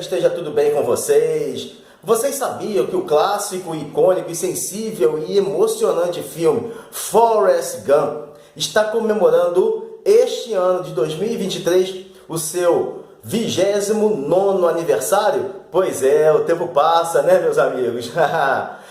esteja tudo bem com vocês. Vocês sabiam que o clássico, icônico e sensível e emocionante filme Forrest Gump está comemorando este ano de 2023 o seu 29º aniversário? Pois é, o tempo passa, né, meus amigos?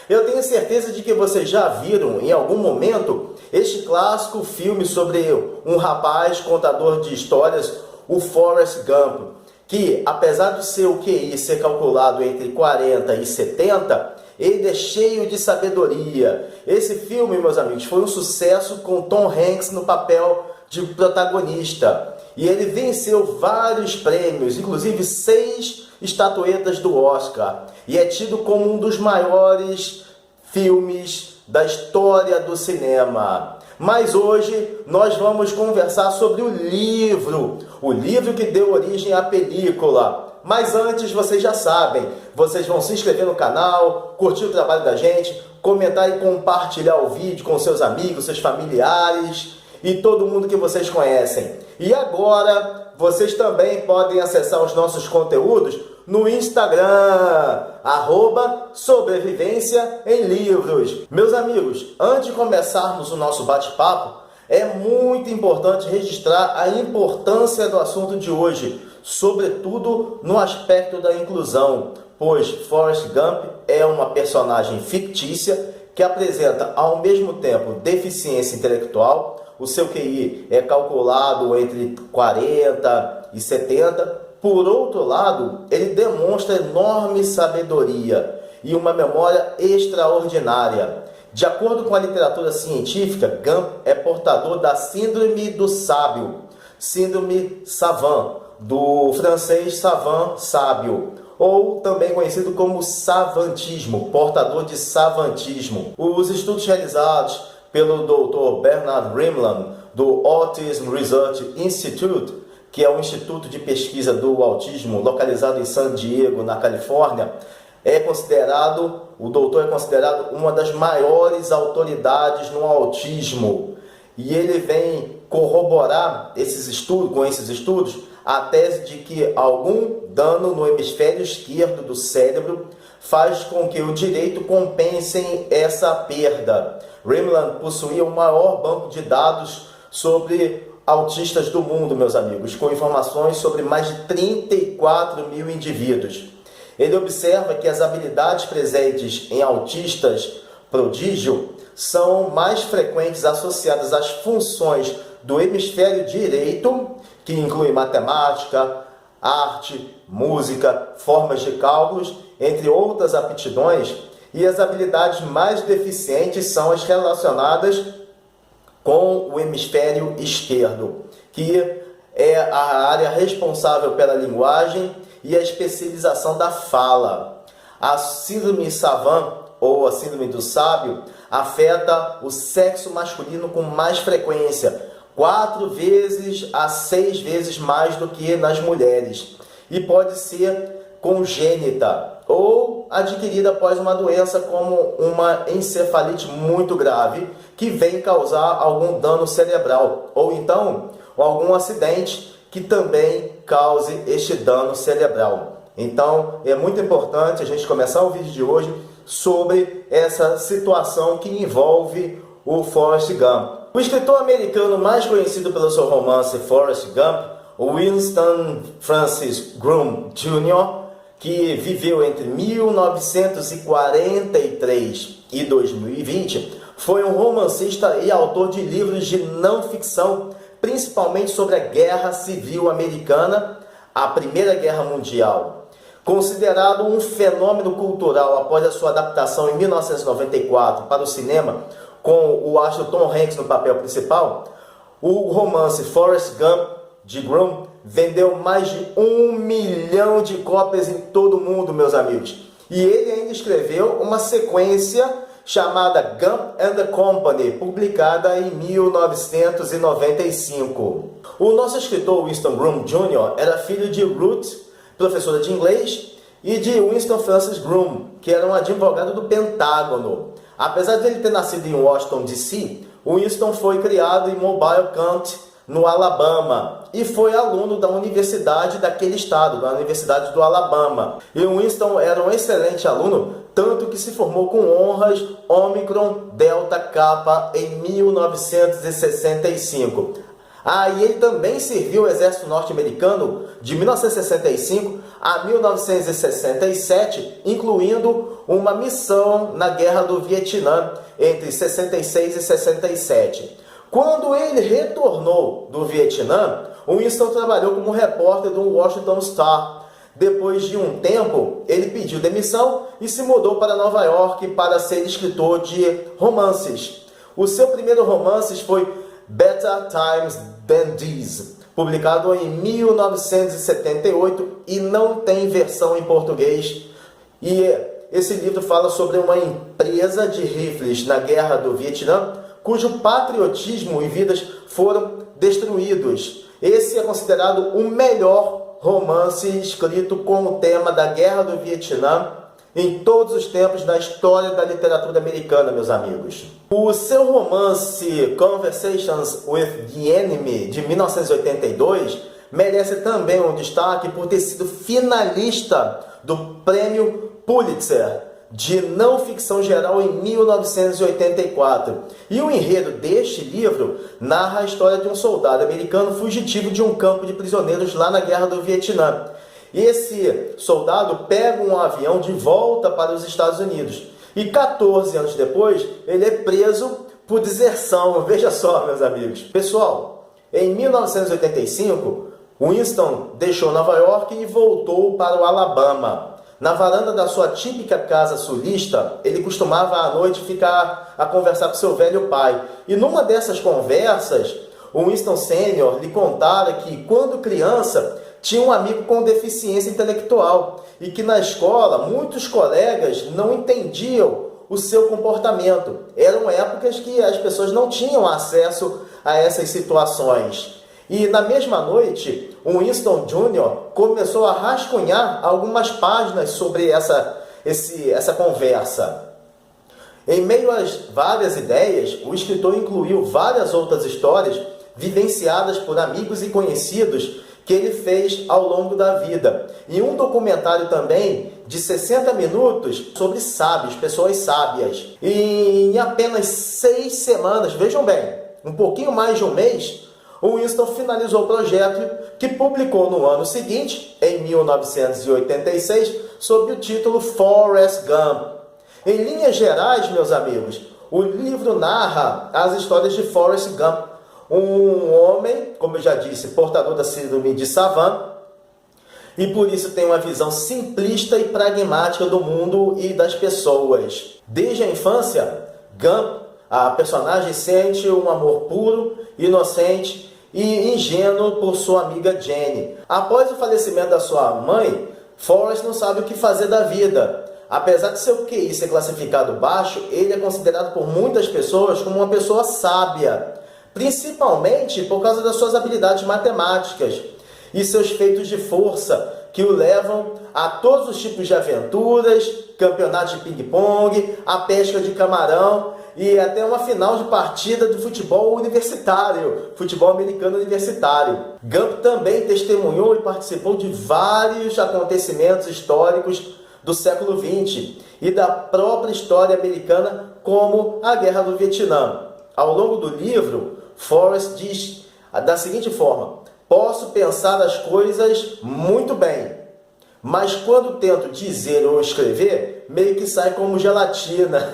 Eu tenho certeza de que vocês já viram em algum momento este clássico filme sobre um rapaz contador de histórias, o Forrest Gump, que apesar do seu QI ser calculado entre 40 e 70, ele é cheio de sabedoria. Esse filme, meus amigos, foi um sucesso com Tom Hanks no papel de protagonista. E ele venceu vários prêmios, inclusive 6 estatuetas do Oscar. E é tido como um dos maiores filmes da história do cinema. Mas hoje nós vamos conversar sobre o livro que deu origem à película. Mas antes, vocês já sabem, vocês vão se inscrever no canal, curtir o trabalho da gente, comentar e compartilhar o vídeo com seus amigos, seus familiares e todo mundo que vocês conhecem. E agora, vocês também podem acessar os nossos conteúdos no Instagram, @sobrevivência em livros. Meus amigos, antes de começarmos o nosso bate-papo, é muito importante registrar a importância do assunto de hoje, sobretudo no aspecto da inclusão, pois Forrest Gump é uma personagem fictícia que apresenta ao mesmo tempo deficiência intelectual. O seu QI é calculado entre 40 e 70. Por outro lado, ele demonstra enorme sabedoria e uma memória extraordinária. De acordo com a literatura científica, Gump é portador da síndrome do sábio, síndrome savant, do francês savant, sábio, ou também conhecido como savantismo, portador de savantismo. Os estudos realizados pelo Dr. Bernard Rimland, do Autism Research Institute, que é um instituto de pesquisa do autismo localizado em San Diego, na Califórnia, o doutor é considerado uma das maiores autoridades no autismo. E ele vem corroborar com esses estudos a tese de que algum dano no hemisfério esquerdo do cérebro faz com que o direito compensem essa perda. Rimland possuía o maior banco de dados sobre autistas do mundo, meus amigos, com informações sobre mais de 34 mil indivíduos. Ele observa que as habilidades presentes em autistas prodígio são mais frequentes associadas às funções do hemisfério direito, que inclui matemática, arte, música, formas de cálculos, entre outras aptidões, e as habilidades mais deficientes são as relacionadas com o hemisfério esquerdo, que é a área responsável pela linguagem e a especialização da fala. A síndrome savant, ou a síndrome do sábio, afeta o sexo masculino com mais frequência, 4 vezes a 6 vezes mais do que nas mulheres, e pode ser congênita ou adquirida após uma doença como uma encefalite muito grave, que vem causar algum dano cerebral, ou então algum acidente que também cause este dano cerebral. Então é muito importante a gente começar o vídeo de hoje sobre essa situação que envolve o Forrest Gump. O escritor americano mais conhecido pelo seu romance Forrest Gump, Winston Francis Groom Jr., que viveu entre 1943 e 2020, foi um romancista e autor de livros de não ficção, principalmente sobre a Guerra Civil Americana, a Primeira Guerra Mundial. Considerado um fenômeno cultural após a sua adaptação em 1994 para o cinema, com o astro Tom Hanks no papel principal, o romance Forrest Gump, de Groom, vendeu mais de 1 milhão de cópias em todo o mundo, meus amigos. E ele ainda escreveu uma sequência chamada Gump and the Company, publicada em 1995. O nosso escritor Winston Groom Jr. era filho de Ruth, professora de inglês, e de Winston Francis Groom, que era um advogado do Pentágono. Apesar de ele ter nascido em Washington, D.C., Winston foi criado em Mobile County, no Alabama, e foi aluno da universidade daquele estado, da Universidade do Alabama. E o Winston era um excelente aluno, tanto que se formou com honras Omicron Delta Kappa em 1965. E ele também serviu o exército norte-americano de 1965 a 1967, incluindo uma missão na Guerra do Vietnã entre 66 e 67. Quando ele retornou do Vietnã, Winston trabalhou como repórter do Washington Star. Depois de um tempo, ele pediu demissão e se mudou para Nova York para ser escritor de romances. O seu primeiro romance foi Better Times Than These, publicado em 1978 e não tem versão em português. E esse livro fala sobre uma empresa de rifles na Guerra do Vietnã, cujo patriotismo e vidas foram destruídos. Esse é considerado o melhor romance escrito com o tema da Guerra do Vietnã em todos os tempos da história da literatura americana, meus amigos. O seu romance Conversations with the Enemy, de 1982, merece também um destaque por ter sido finalista do Prêmio Pulitzer de não ficção geral em 1984. E o enredo deste livro narra a história de um soldado americano fugitivo de um campo de prisioneiros lá na Guerra do Vietnã. Esse soldado pega um avião de volta para os Estados Unidos. E 14 anos depois, ele é preso por deserção. Veja só, meus amigos. Pessoal, em 1985, Winston deixou Nova York e voltou para o Alabama. Na varanda da sua típica casa sulista, ele costumava à noite ficar a conversar com seu velho pai. E numa dessas conversas, o Winston Sênior lhe contara que, quando criança, tinha um amigo com deficiência intelectual e que na escola muitos colegas não entendiam o seu comportamento. Eram épocas que as pessoas não tinham acesso a essas situações. E na mesma noite, o Winston Jr. começou a rascunhar algumas páginas sobre essa conversa. Em meio às várias ideias, o escritor incluiu várias outras histórias vivenciadas por amigos e conhecidos que ele fez ao longo da vida. E um documentário também de 60 minutos sobre sábios, pessoas sábias. E em apenas 6 semanas, vejam bem, um pouquinho mais de um mês, o Winston finalizou o projeto que publicou no ano seguinte, em 1986, sob o título Forrest Gump. Em linhas gerais, meus amigos, o livro narra as histórias de Forrest Gump, um homem, como eu já disse, portador da síndrome de Savant, e por isso tem uma visão simplista e pragmática do mundo e das pessoas. Desde a infância, Gump, a personagem, sente um amor puro, inocente e ingênuo por sua amiga Jenny. Após o falecimento da sua mãe, Forrest não sabe o que fazer da vida. Apesar de seu QI ser classificado baixo, ele é considerado por muitas pessoas como uma pessoa sábia, principalmente por causa das suas habilidades matemáticas e seus feitos de força, que o levam a todos os tipos de aventuras, campeonatos de ping-pong, a pesca de camarão e até uma final de partida de futebol universitário, futebol americano universitário. Gump também testemunhou e participou de vários acontecimentos históricos do século XX e da própria história americana, como a Guerra do Vietnã. Ao longo do livro, Forrest diz da seguinte forma: posso pensar as coisas muito bem, mas quando tento dizer ou escrever, meio que sai como gelatina.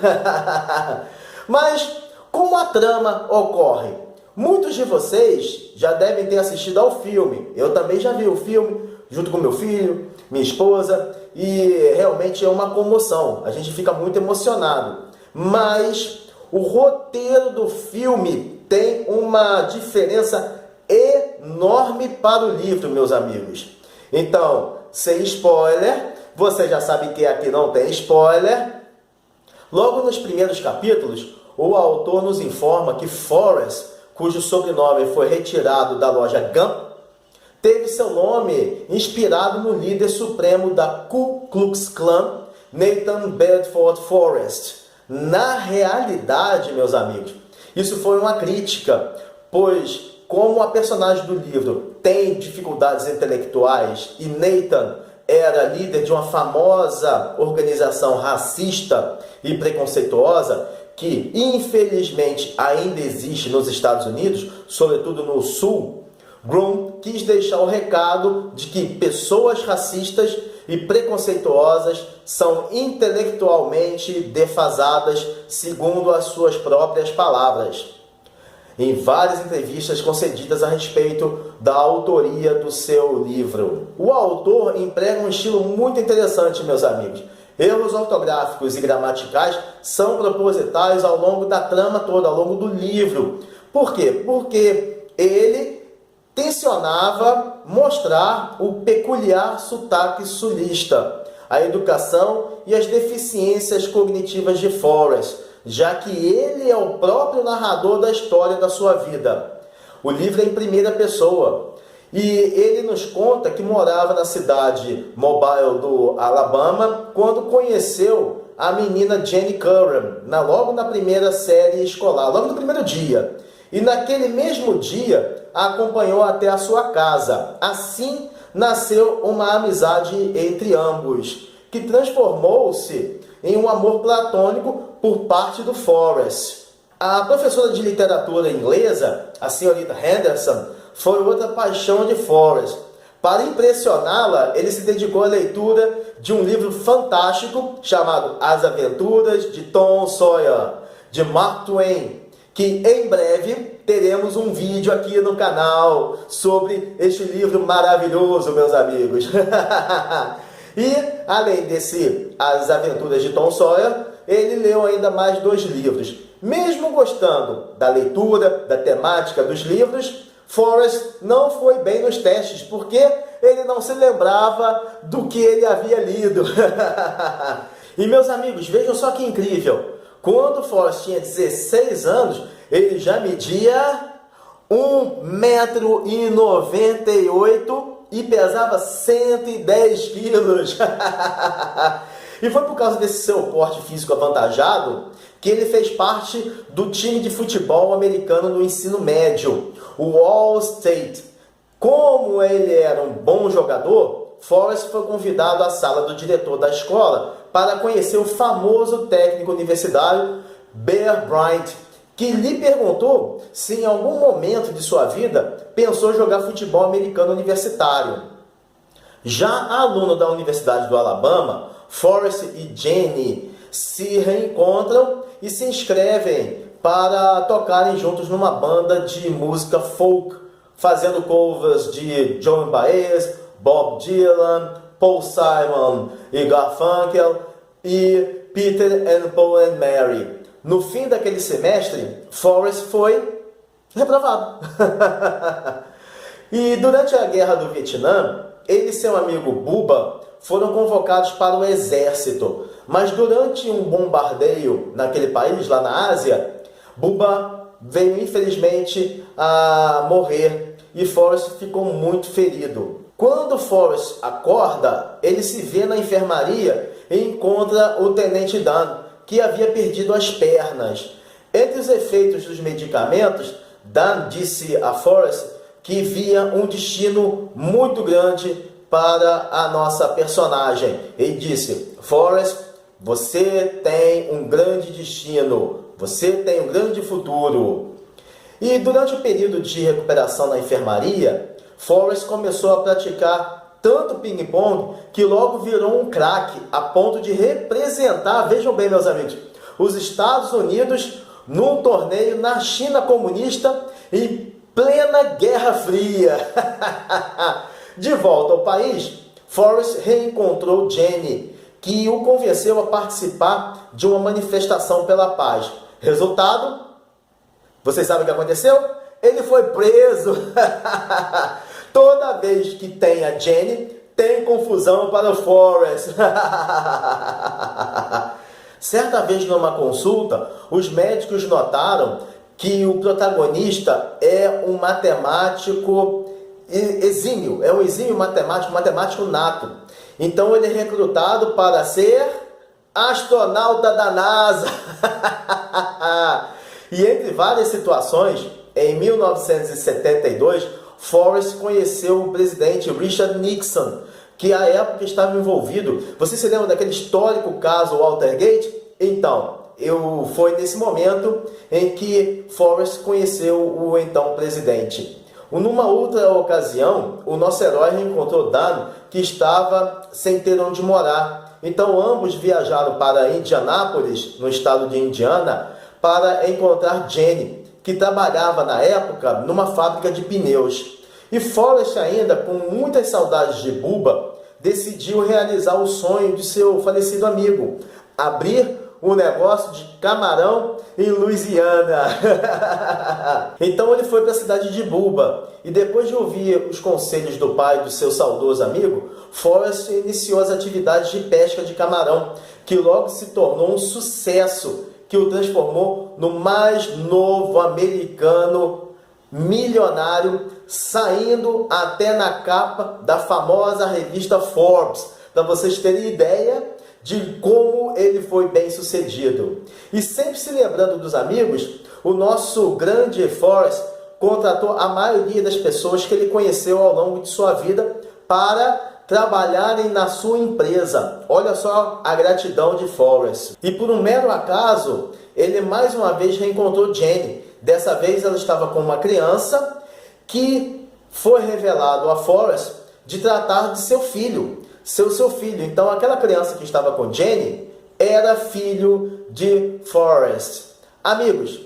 Mas como a trama ocorre? Muitos de vocês já devem ter assistido ao filme. Eu também já vi o filme, junto com meu filho, minha esposa, e realmente é uma comoção. A gente fica muito emocionado. Mas o roteiro do filme tem uma diferença enorme para o livro, meus amigos. Então, sem spoiler, você já sabe que aqui não tem spoiler. Logo nos primeiros capítulos, o autor nos informa que Forrest, cujo sobrenome foi retirado da loja Gump, teve seu nome inspirado no líder supremo da Ku Klux Klan, Nathan Bedford Forrest. Na realidade, meus amigos, isso foi uma crítica, pois como a personagem do livro tem dificuldades intelectuais e Nathan era líder de uma famosa organização racista e preconceituosa, que infelizmente ainda existe nos Estados Unidos, sobretudo no Sul, Groom quis deixar o recado de que pessoas racistas e preconceituosas são intelectualmente defasadas, segundo as suas próprias palavras, em várias entrevistas concedidas a respeito da autoria do seu livro. O autor emprega um estilo muito interessante, meus amigos. Erros ortográficos e gramaticais são propositais ao longo da trama toda, ao longo do livro. Por quê? Porque ele tensionava mostrar o peculiar sotaque sulista, a educação e as deficiências cognitivas de Forrest, já que ele é o próprio narrador da história da sua vida. O livro é em primeira pessoa e ele nos conta que morava na cidade Mobile do Alabama quando conheceu a menina Jenny Curran, logo na primeira série escolar, logo no primeiro dia. E naquele mesmo dia a acompanhou até a sua casa. Assim nasceu uma amizade entre ambos, que transformou-se em um amor platônico por parte do Forrest. A professora de literatura inglesa, a senhorita Henderson, foi outra paixão de Forrest. Para impressioná-la, ele se dedicou à leitura de um livro fantástico chamado As Aventuras de Tom Sawyer, de Mark Twain, que em breve teremos um vídeo aqui no canal sobre este livro maravilhoso, meus amigos. E, além desse As Aventuras de Tom Sawyer, ele leu ainda mais 2 livros. Mesmo gostando da leitura, da temática dos livros, Forrest não foi bem nos testes, porque ele não se lembrava do que ele havia lido. E, meus amigos, vejam só que incrível. Quando Forrest tinha 16 anos, ele já media 1,98 m e pesava 110 quilos. E foi por causa desse seu porte físico avantajado que ele fez parte do time de futebol americano no ensino médio, o All State. Como ele era um bom jogador, Forrest foi convidado à sala do diretor da escola para conhecer o famoso técnico universitário Bear Bryant, que lhe perguntou se em algum momento de sua vida pensou jogar futebol americano universitário. Já aluno da Universidade do Alabama, Forrest e Jenny se reencontram e se inscrevem para tocarem juntos numa banda de música folk, fazendo covers de Joan Baez, Bob Dylan, Paul Simon e Garfunkel e Peter and Paul and Mary. No fim daquele semestre, Forrest foi reprovado. E durante a Guerra do Vietnã, ele e seu amigo Bubba foram convocados para o exército. Mas durante um bombardeio naquele país, lá na Ásia, Bubba veio infelizmente a morrer e Forrest ficou muito ferido. Quando Forrest acorda, ele se vê na enfermaria e encontra o tenente Dan, que havia perdido as pernas. Entre os efeitos dos medicamentos, Dan disse a Forrest que via um destino muito grande para a nossa personagem. Ele disse: Forrest, você tem um grande destino, você tem um grande futuro. E durante o período de recuperação na enfermaria, Forrest começou a praticar tanto ping-pong que logo virou um craque, a ponto de representar, vejam bem, meus amigos, os Estados Unidos num torneio na China comunista em plena Guerra Fria. De volta ao país, Forrest reencontrou Jenny, que o convenceu a participar de uma manifestação pela paz. Resultado? Vocês sabem o que aconteceu? Ele foi preso. Toda vez que tem a Jenny, tem confusão para o Forrest. Certa vez, numa consulta, os médicos notaram que o protagonista é um matemático exímio, é um exímio matemático, matemático nato. Então ele é recrutado para ser astronauta da NASA. E entre várias situações em 1972, Forrest conheceu o presidente Richard Nixon, que à época estava envolvido. Você se lembra daquele histórico caso Watergate? Então, foi nesse momento em que Forrest conheceu o então presidente. Numa outra ocasião, o nosso herói reencontrou Dan, que estava sem ter onde morar. Então, ambos viajaram para Indianápolis, no estado de Indiana, para encontrar Jenny, que trabalhava na época numa fábrica de pneus. E Forrest, ainda com muitas saudades de Bubba, decidiu realizar o sonho de seu falecido amigo, abrir um negócio de camarão em Louisiana. Então ele foi para a cidade de Bubba e depois de ouvir os conselhos do pai do seu saudoso amigo, Forrest iniciou as atividades de pesca de camarão, que logo se tornou um sucesso que o transformou no mais novo americano milionário, saindo até na capa da famosa revista Forbes, para vocês terem ideia de como ele foi bem sucedido. E sempre se lembrando dos amigos, o nosso grande Forrest contratou a maioria das pessoas que ele conheceu ao longo de sua vida para trabalharem na sua empresa. Olha só a gratidão de Forrest. E por um mero acaso, ele mais uma vez reencontrou Jenny. Dessa vez ela estava com uma criança que foi revelado a Forrest de tratar de seu filho. Seu filho. Então aquela criança que estava com Jenny era filho de Forrest. Amigos,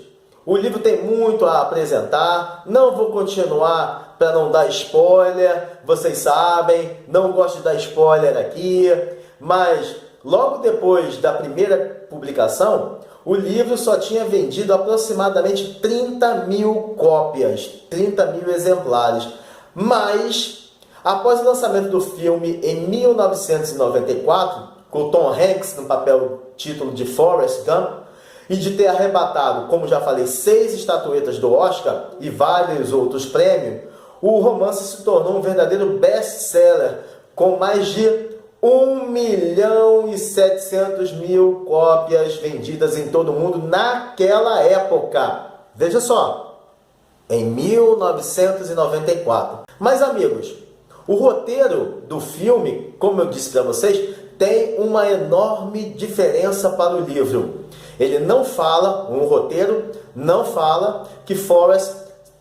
o livro tem muito a apresentar. Não vou continuar para não dar spoiler. Vocês sabem, não gosto de dar spoiler aqui. Mas logo depois da primeira publicação, o livro só tinha vendido aproximadamente 30 mil cópias, 30 mil exemplares. Mas, após o lançamento do filme em 1994, com Tom Hanks no papel título de Forrest Gump, e de ter arrebatado, como já falei, 6 estatuetas do Oscar e vários outros prêmios, o romance se tornou um verdadeiro best-seller, com mais de 1.700.000 cópias vendidas em todo o mundo naquela época. Veja só, em 1994. Mas, amigos, o roteiro do filme, como eu disse para vocês, tem uma enorme diferença para o livro. Ele não fala, o roteiro não fala que Forrest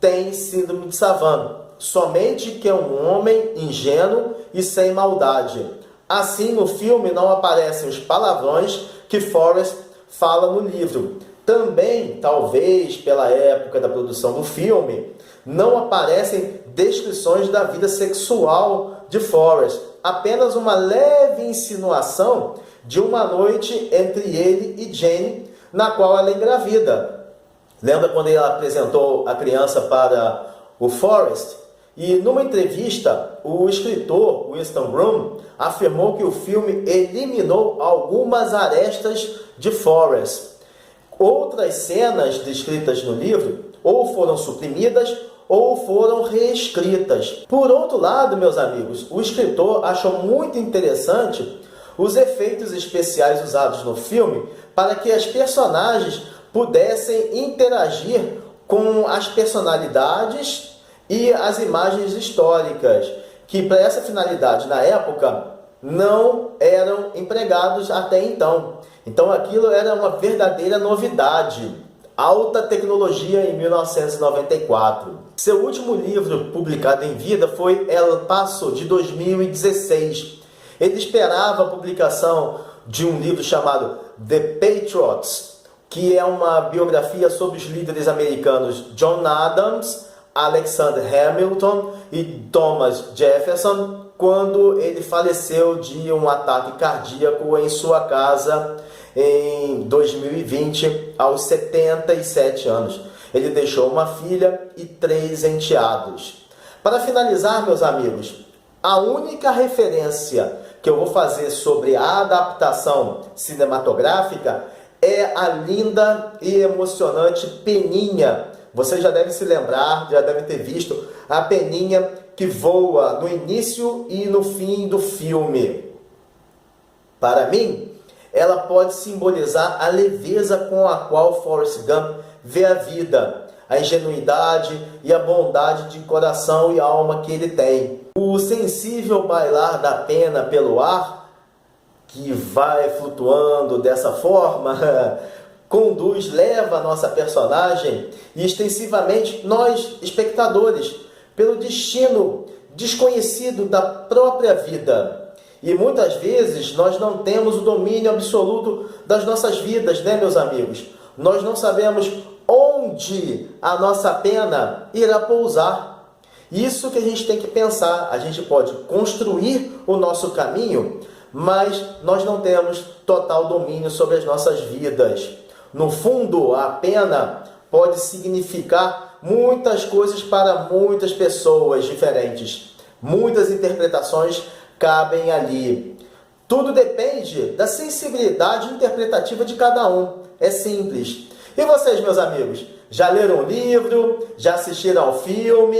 tem síndrome de Savant, somente que é um homem ingênuo e sem maldade. Assim, no filme não aparecem os palavrões que Forrest fala no livro. Também, talvez pela época da produção do filme, não aparecem descrições da vida sexual de Forrest. Apenas uma leve insinuação de uma noite entre ele e Jenny, na qual ela engravida. Lembra quando ele apresentou a criança para o Forrest? E numa entrevista, o escritor Winston Groom afirmou que o filme eliminou algumas arestas de Forrest. Outras cenas descritas no livro ou foram suprimidas ou foram reescritas. Por outro lado, meus amigos, o escritor achou muito interessante os efeitos especiais usados no filme para que as personagens pudessem interagir com as personalidades e as imagens históricas, que para essa finalidade na época não eram empregados até então. Então aquilo era uma verdadeira novidade, alta tecnologia em 1994. Seu último livro publicado em vida foi El Paso, de 2016. Ele esperava a publicação de um livro chamado The Patriots, que é uma biografia sobre os líderes americanos John Adams, Alexander Hamilton e Thomas Jefferson, quando ele faleceu de um ataque cardíaco em sua casa em 2020, aos 77 anos. Ele deixou uma filha e 3 enteados. Para finalizar, meus amigos, a única referência que eu vou fazer sobre a adaptação cinematográfica é a linda e emocionante Peninha. Você já deve se lembrar, já deve ter visto a Peninha que voa no início e no fim do filme. Para mim, ela pode simbolizar a leveza com a qual Forrest Gump vê a vida, a ingenuidade e a bondade de coração e alma que ele tem. O sensível bailar da pena pelo ar, que vai flutuando dessa forma, leva a nossa personagem e extensivamente nós, espectadores, pelo destino desconhecido da própria vida. E muitas vezes nós não temos o domínio absoluto das nossas vidas, né, meus amigos? Nós não sabemos onde a nossa pena irá pousar. Isso que a gente tem que pensar. A gente pode construir o nosso caminho, mas nós não temos total domínio sobre as nossas vidas. No fundo, a pena pode significar muitas coisas para muitas pessoas diferentes. Muitas interpretações cabem ali. Tudo depende da sensibilidade interpretativa de cada um. É simples. E vocês, meus amigos, já leram o livro? Já assistiram ao filme?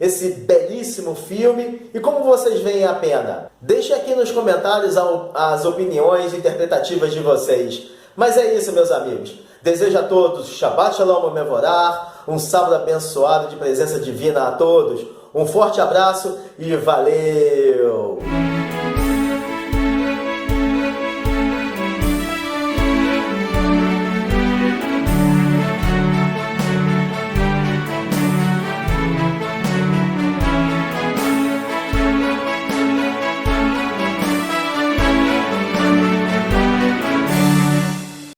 Esse belíssimo filme? E como vocês veem a pena? Deixe aqui nos comentários as opiniões interpretativas de vocês. Mas é isso, meus amigos. Desejo a todos Shabbat Shalom Mevorach, um sábado abençoado de presença divina a todos. Um forte abraço e valeu!